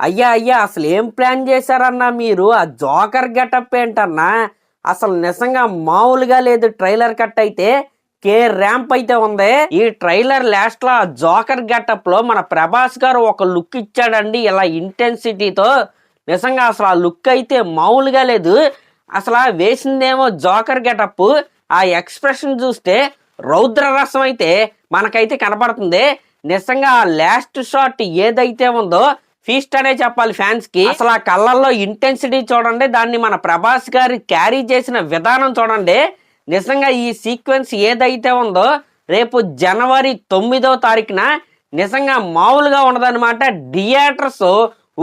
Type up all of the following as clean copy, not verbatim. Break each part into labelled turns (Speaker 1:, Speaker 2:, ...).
Speaker 1: అయ్యా అయ్యా అసలు ఏం ప్లాన్ చేశారన్నా మీరు? ఆ జోకర్ గెటప్ ఏంటన్నా? అసలు నిజంగా మామూలుగా లేదు. ట్రైలర్ కట్ అయితే కే ర్యాంప్ అయితే ఉంది. ఈ ట్రైలర్ లాస్ట్ లో జోకర్ గెటప్ లో మన ప్రభాస్ గారు ఒక లుక్ ఇచ్చాడండి, ఇలా ఇంటెన్సిటీతో. నిజంగా అసలు ఆ లుక్ అయితే మామూలుగా లేదు. అసలు వేసిందేమో జోకర్ గెటప్, ఆ ఎక్స్ప్రెషన్ చూస్తే రౌద్ర రసం అయితే మనకైతే కనపడుతుంది. నిజంగా ఆ లాస్ట్ షాట్ ఏదైతే ఉందో ఫీస్ట్ అనే చెప్పాలి ఫ్యాన్స్ కి. అసలు ఆ కళ్ళల్లో ఇంటెన్సిటీ చూడండి, దాన్ని మన ప్రభాస్ గారి క్యారీ చేసిన విధానం చూడండి. నిజంగా ఈ సీక్వెన్స్ ఏదైతే ఉందో రేపు జనవరి 9వ తారీఖున నిజంగా మామూలుగా ఉండదన్నమాట. థియేటర్స్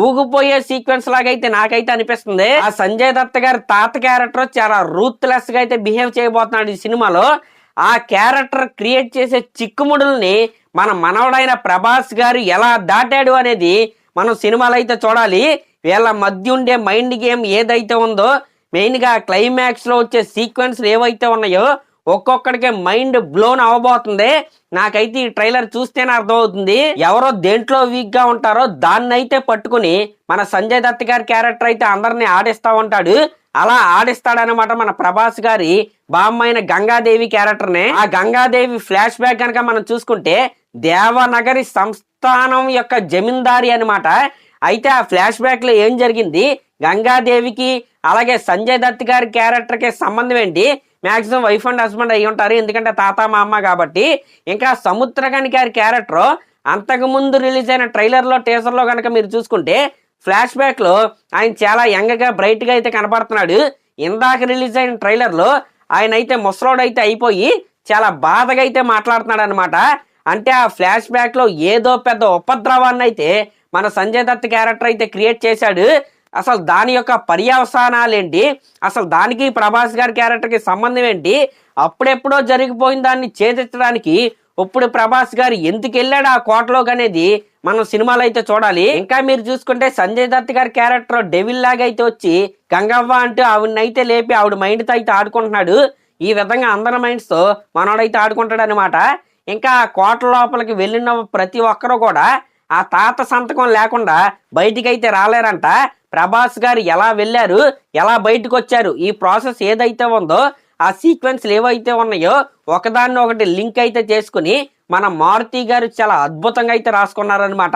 Speaker 1: ఊగిపోయే సీక్వెన్స్ లాగైతే నాకైతే అనిపిస్తుంది. ఆ సంజయ్ దత్ గారి తాత క్యారెక్టర్ చాలా రూత్లెస్ గా అయితే బిహేవ్ చేయబోతున్నాడు ఈ సినిమాలో. ఆ క్యారెక్టర్ క్రియేట్ చేసే చిక్కుముడుల్ని మన మనవడైన ప్రభాస్ గారు ఎలా దాటాడు అనేది మనం సినిమాలో అయితే చూడాలి. వీళ్ళ మధ్య ఉండే మైండ్ గేమ్ ఏదైతే ఉందో, మెయిన్ గా క్లైమాక్స్ లో వచ్చే సీక్వెన్స్లు ఏవైతే ఉన్నాయో ఒక్కొక్కడికే మైండ్ బ్లోన్ అవ్వబోతుంది. నాకైతే ఈ ట్రైలర్ చూస్తేనే అర్థమవుతుంది ఎవరో దేంట్లో వీక్ గా ఉంటారో దాన్ని అయితే పట్టుకుని మన సంజయ్ దత్ గారి క్యారెక్టర్ అయితే అందరినీ ఆడిస్తా ఉంటాడు. అలా ఆడిస్తాడనమాట మన ప్రభాస్ గారి బామ్మైన గంగాదేవి క్యారెక్టర్ ని. ఆ గంగాదేవి ఫ్లాష్ బ్యాక్ కనుక మనం చూసుకుంటే దేవనగరి సంస్థానం యొక్క జమీందారి అనమాట. అయితే ఆ ఫ్లాష్ బ్యాక్ లో ఏం జరిగింది, గంగాదేవికి అలాగే సంజయ్ దత్ గారి క్యారెక్టర్ కి సంబంధం ఏంటి? మాక్సిమం వైఫ్ అండ్ హస్బెండ్ అయి ఉంటారు, ఎందుకంటే తాత మా అమ్మ కాబట్టి. ఇంకా సముద్రగని గారి క్యారెక్టర్ అంతకు ముందు రిలీజ్ అయిన ట్రైలర్ లో టీజర్ లో కనుక మీరు చూసుకుంటే ఫ్లాష్ బ్యాక్ లో ఆయన చాలా యంగ్ గా బ్రైట్ గా అయితే కనపడుతున్నాడు. ఇందాక రిలీజ్ అయిన ట్రైలర్ లో ఆయన అయితే ముసలోడు అయితే అయిపోయి చాలా బాధగా అయితే మాట్లాడుతున్నాడు అనమాట. అంటే ఆ ఫ్లాష్ బ్యాక్ లో ఏదో పెద్ద ఉపద్రవాన్ని అయితే మన సంజయ్ దత్ క్యారెక్టర్ అయితే క్రియేట్ చేశాడు. అసలు దాని యొక్క పర్యవసానాలు ఏంటి, అసలు దానికి ప్రభాస్ గారి క్యారెక్టర్కి సంబంధం ఏంటి, అప్పుడెప్పుడో జరిగిపోయిన దాన్ని ఛేదించడానికి ఇప్పుడు ప్రభాస్ గారు ఎందుకు వెళ్ళాడు ఆ కోటలోకి అనేది మనం సినిమాలో అయితే చూడాలి. ఇంకా మీరు చూసుకుంటే సంజయ్ దత్ గారి క్యారెక్టర్ డెవిల్ లాగా అయితే వచ్చి గంగవ్వ అంటూ ఆవిడనైతే లేపి ఆవిడ మైండ్తో అయితే ఆడుకుంటున్నాడు. ఈ విధంగా అందరి మైండ్స్ తో మనోడైతే ఆడుకుంటాడు అనమాట. ఇంకా ఆ కోట లోపలికి వెళ్ళిన ప్రతి ఒక్కరు కూడా ఆ తాత సంతకం లేకుండా బయటికి అయితే రాలేరంట. ప్రభాస్ గారు ఎలా వెళ్ళారు, ఎలా బయటకు వచ్చారు, ఈ ప్రాసెస్ ఏదైతే ఉందో ఆ సీక్వెన్స్లు ఏవైతే ఉన్నాయో ఒకదాన్ని ఒకటి లింక్ అయితే చేసుకుని మన మారుతి గారు చాలా అద్భుతంగా అయితే రాసుకున్నారనమాట.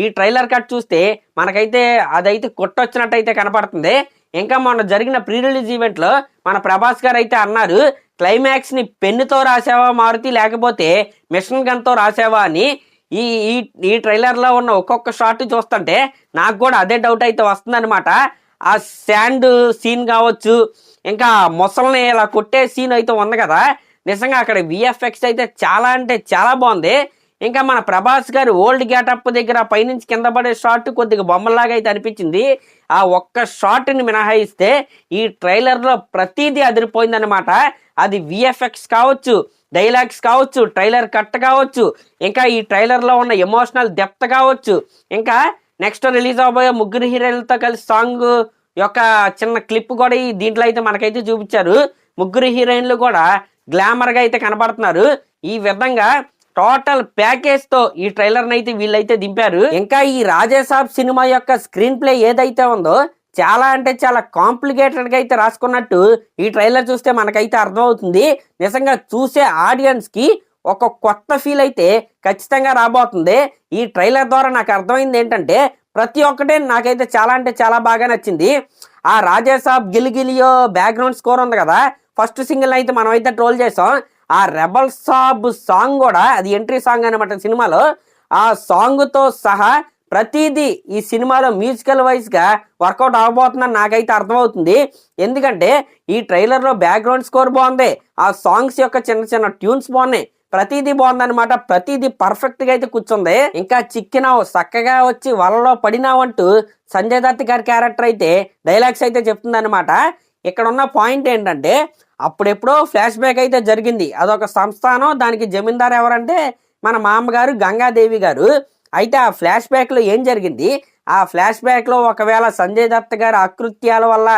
Speaker 1: ఈ ట్రైలర్ కట్ చూస్తే మనకైతే అదైతే కొట్టొచ్చినట్టు అయితే కనపడుతుంది. ఇంకా మొన్న జరిగిన ప్రీ రిలీజ్ ఈవెంట్ లో మన ప్రభాస్ గారు అయితే అన్నారు, క్లైమాక్స్ ని పెన్నుతో రాసావా మారుతి లేకపోతే మిషన్ గన్ తో రాసావా అని. ఈ ఈ ట్రైలర్ లో ఉన్న ఒక్కొక్క షాట్ చూస్తుంటే నాకు కూడా అదే డౌట్ అయితే వస్తుందన్నమాట. ఆ శాండ్ సీన్ కావచ్చు, ఇంకా మొసల్ని ఇలా కొట్టే సీన్ అయితే ఉంది కదా, నిజంగా అక్కడ విఎఫ్ఎక్స్ అయితే చాలా అంటే చాలా బాగుంది. ఇంకా మన ప్రభాస్ గారు ఓల్డ్ గెటప్ దగ్గర పైనుంచి కింద పడే షాట్ కొద్దిగా బొమ్మలాగా అయితే అనిపించింది. ఆ ఒక్క షాట్ని మినహాయిస్తే ఈ ట్రైలర్లో ప్రతిదీ అదిరిపోయిందనమాట. అది విఎఫ్ఎక్స్ కావచ్చు, డైలాగ్స్ కావచ్చు, ట్రైలర్ కట్ కావచ్చు, ఇంకా ఈ ట్రైలర్లో ఉన్న ఎమోషనల్ డెప్త్ కావచ్చు, ఇంకా నెక్స్ట్ రిలీజ్ అవబోయే ముగ్గురు హీరోలతో కలిసి సాంగ్ యొక్క చిన్న క్లిప్ కూడా ఈ దీంట్లో అయితే మనకైతే చూపించారు. ముగ్గురు హీరోయిన్లు కూడా గ్లామర్గా అయితే కనబడుతున్నారు. ఈ విధంగా టోటల్ ప్యాకేజ్ తో ఈ ట్రైలర్ అయితే వీళ్ళైతే దింపారు. ఇంకా ఈ రాజేసాబ్ సినిమా యొక్క స్క్రీన్ ప్లే ఏదైతే ఉందో చాలా అంటే చాలా కాంప్లికేటెడ్ గా అయితే రాసుకున్నట్టు ఈ ట్రైలర్ చూస్తే మనకైతే అర్థమవుతుంది. నిజంగా చూసే ఆడియన్స్ కి ఒక కొత్త ఫీల్ అయితే ఖచ్చితంగా రాబోతుంది. ఈ ట్రైలర్ ద్వారా నాకు అర్థమైంది ఏంటంటే ప్రతి ఒక్కటే నాకైతే చాలా అంటే చాలా బాగా నచ్చింది. ఆ రాజేసాబ్ గిలిగిలియో బ్యాక్గ్రౌండ్ స్కోర్ ఉంది కదా, ఫస్ట్ సింగిల్ అయితే మనం అయితే ట్రోల్ చేసాం. ఆ రెబల్ సాబ్ సాంగ్ కూడా అది ఎంట్రీ సాంగ్ అనమాట సినిమాలో. ఆ సాంగ్ తో సహా ప్రతిదీ ఈ సినిమాలో మ్యూజికల్ వైజ్ గా వర్కౌట్ అవ్వబోతుందని నాకైతే అర్థమవుతుంది. ఎందుకంటే ఈ ట్రైలర్ లో బ్యాక్గ్రౌండ్ స్కోర్ బాగుంది, ఆ సాంగ్స్ యొక్క చిన్న చిన్న ట్యూన్స్ బాగున్నాయి, ప్రతిదీ బాగుందనమాట. ప్రతిదీ పర్ఫెక్ట్ గా అయితే కూర్చుంది. ఇంకా చిక్కినావు చక్కగా వచ్చి వలలో పడినావంటూ సంజయ్ దత్ గారి క్యారెక్టర్ అయితే డైలాగ్స్ అయితే చెప్తుంది అనమాట. ఇక్కడ ఉన్న పాయింట్ ఏంటంటే అప్పుడెప్పుడో ఫ్లాష్ బ్యాక్ అయితే జరిగింది, అదొక సంస్థానం, దానికి జమీందారు ఎవరంటే మన మామగారు గంగాదేవి గారు. అయితే ఆ ఫ్లాష్ బ్యాక్ లో ఏం జరిగింది, ఆ ఫ్లాష్ బ్యాక్ లో ఒకవేళ సంజయ్ దత్ గారి అకృత్యాల వల్ల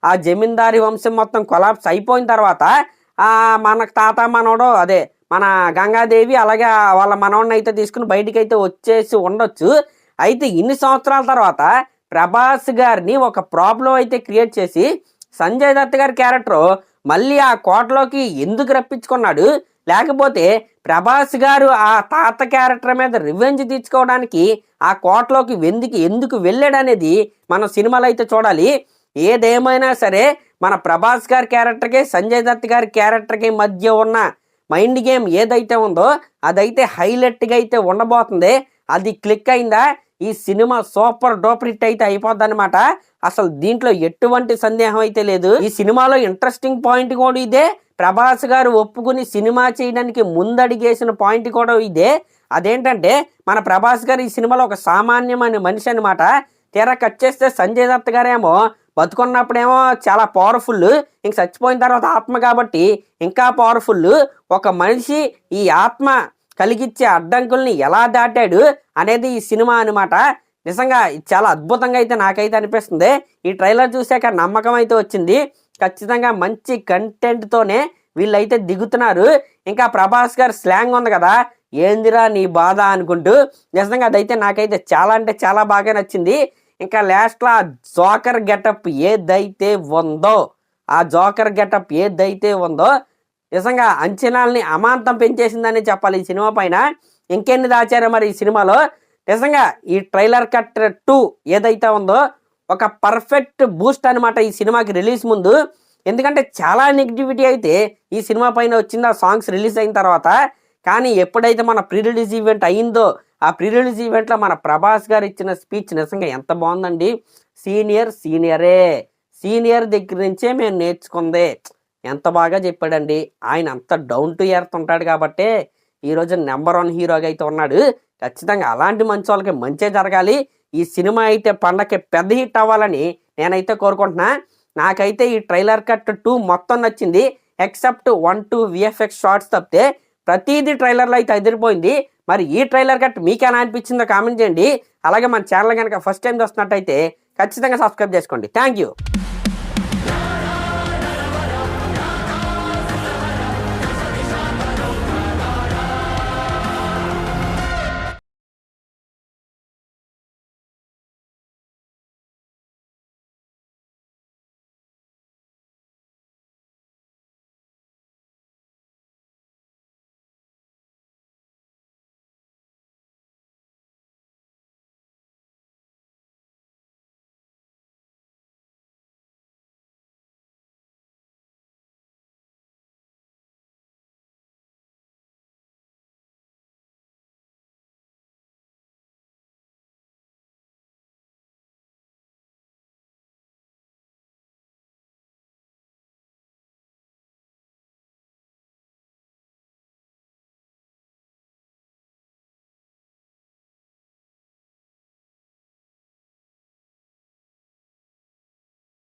Speaker 1: ఆ జమీందారీ వంశం మొత్తం కొలాప్స్ అయిపోయిన తర్వాత ఆ మన తాత మనోడు అదే మన గంగాదేవి అలాగే వాళ్ళ మనోడిని అయితే తీసుకుని బయటికి అయితే వచ్చేసి ఉండొచ్చు. అయితే ఇన్ని సంవత్సరాల తర్వాత ప్రభాస్ గారిని ఒక ప్రాబ్లం అయితే క్రియేట్ చేసి సంజయ్ దత్ గారి క్యారెక్టర్ మళ్ళీ ఆ కోటలోకి ఎందుకు రప్పించుకున్నాడు, లేకపోతే ప్రభాస్ గారు ఆ తాత క్యారెక్టర్ మీద రివెంజ్ తీర్చుకోవడానికి ఆ కోటలోకి ఎందుకు వెళ్ళాడు అనేది మనం సినిమాలో అయితే చూడాలి. ఏదేమైనా సరే మన ప్రభాస్ గారి క్యారెక్టర్కి సంజయ్ దత్ గారి క్యారెక్టర్కి మధ్య ఉన్న మైండ్ గేమ్ ఏదైతే ఉందో అదైతే హైలైట్గా అయితే ఉండబోతుంది. అది క్లిక్ అయిందా ఈ సినిమా సూపర్ డూపర్ హిట్ అయితే అయిపోద్ది అనమాట. అసలు దీంట్లో ఎటువంటి సందేహం అయితే లేదు. ఈ సినిమాలో ఇంట్రెస్టింగ్ పాయింట్ కూడా ఇదే, ప్రభాస్ గారు ఒప్పుకుని సినిమా చేయడానికి ముందడిగేసిన పాయింట్ కూడా ఇదే. అదేంటంటే మన ప్రభాస్ గారు ఈ సినిమాలో ఒక సామాన్యమైన మనిషి అనమాట. తీరా కట్ చేస్తే సంజయ్ దత్ గారేమో బతుకున్నప్పుడేమో చాలా పవర్ఫుల్, ఇంక చచ్చిపోయిన తర్వాత ఆత్మ కాబట్టి ఇంకా పవర్ఫుల్. ఒక మనిషి ఈ ఆత్మ కలిగించే అడ్డంకుల్ని ఎలా దాటాడు అనేది ఈ సినిమా అనమాట. నిజంగా చాలా అద్భుతంగా అయితే నాకైతే అనిపిస్తుంది. ఈ ట్రైలర్ చూసాక నమ్మకం అయితే వచ్చింది. ఖచ్చితంగా మంచి కంటెంట్తోనే వీళ్ళైతే దిగుతున్నారు. ఇంకా ప్రభాస్ గారు స్లాంగ్ ఉంది కదా, ఏందిరా నీ బాధ అనుకుంటూ, నిజంగా అదైతే నాకైతే చాలా అంటే చాలా బాగా నచ్చింది. ఇంకా లాస్ట్లో ఆ జోకర్ గెటప్ ఏదైతే ఉందో నిజంగా అంచనాల్ని అమాంతం పెంచేసిందని చెప్పాలి ఈ సినిమా పైన. ఇంకెన్ని దాచారో మరి ఈ సినిమాలో. నిజంగా ఈ ట్రైలర్ కట్ 2 ఏదైతే ఉందో ఒక పర్ఫెక్ట్ బూస్ట్ అనమాట ఈ సినిమాకి రిలీజ్ ముందు. ఎందుకంటే చాలా నెగిటివిటీ అయితే ఈ సినిమా పైన వచ్చింది ఆ సాంగ్స్ రిలీజ్ అయిన తర్వాత. కానీ ఎప్పుడైతే మన ప్రీ రిలీజ్ ఈవెంట్ అయిందో ఆ ప్రీ రిలీజ్ ఈవెంట్లో మన ప్రభాస్ గారు ఇచ్చిన స్పీచ్ నిజంగా ఎంత బాగుందండి. సీనియర్ దగ్గర నుంచే మేము నేర్చుకుందే, ఎంత బాగా చెప్పాడండి. ఆయన అంత డౌన్ టు ఎర్త్ ఉంటాడు కాబట్టి ఈరోజు నెంబర్ 1 హీరోగా అయితే ఉన్నాడు. ఖచ్చితంగా అలాంటి మంచి వాళ్ళకి మంచే జరగాలి. ఈ సినిమా అయితే పండగకి పెద్ద హిట్ అవ్వాలని నేనైతే కోరుకుంటున్నా. నాకైతే ఈ ట్రైలర్ కట్ 2 మొత్తం నచ్చింది. ఎక్సెప్ట్ 1-2 VFX షార్ట్స్ తప్పితే ప్రతిదీ ట్రైలర్లో అయితే అదిరిపోయింది. మరి ఈ ట్రైలర్ కట్ మీకు ఎలా అనిపించిందో కామెంట్ చేయండి. అలాగే మన ఛానల్ కనుక ఫస్ట్ టైం చూస్తున్నట్టయితే ఖచ్చితంగా సబ్స్క్రైబ్ చేసుకోండి. Thank you.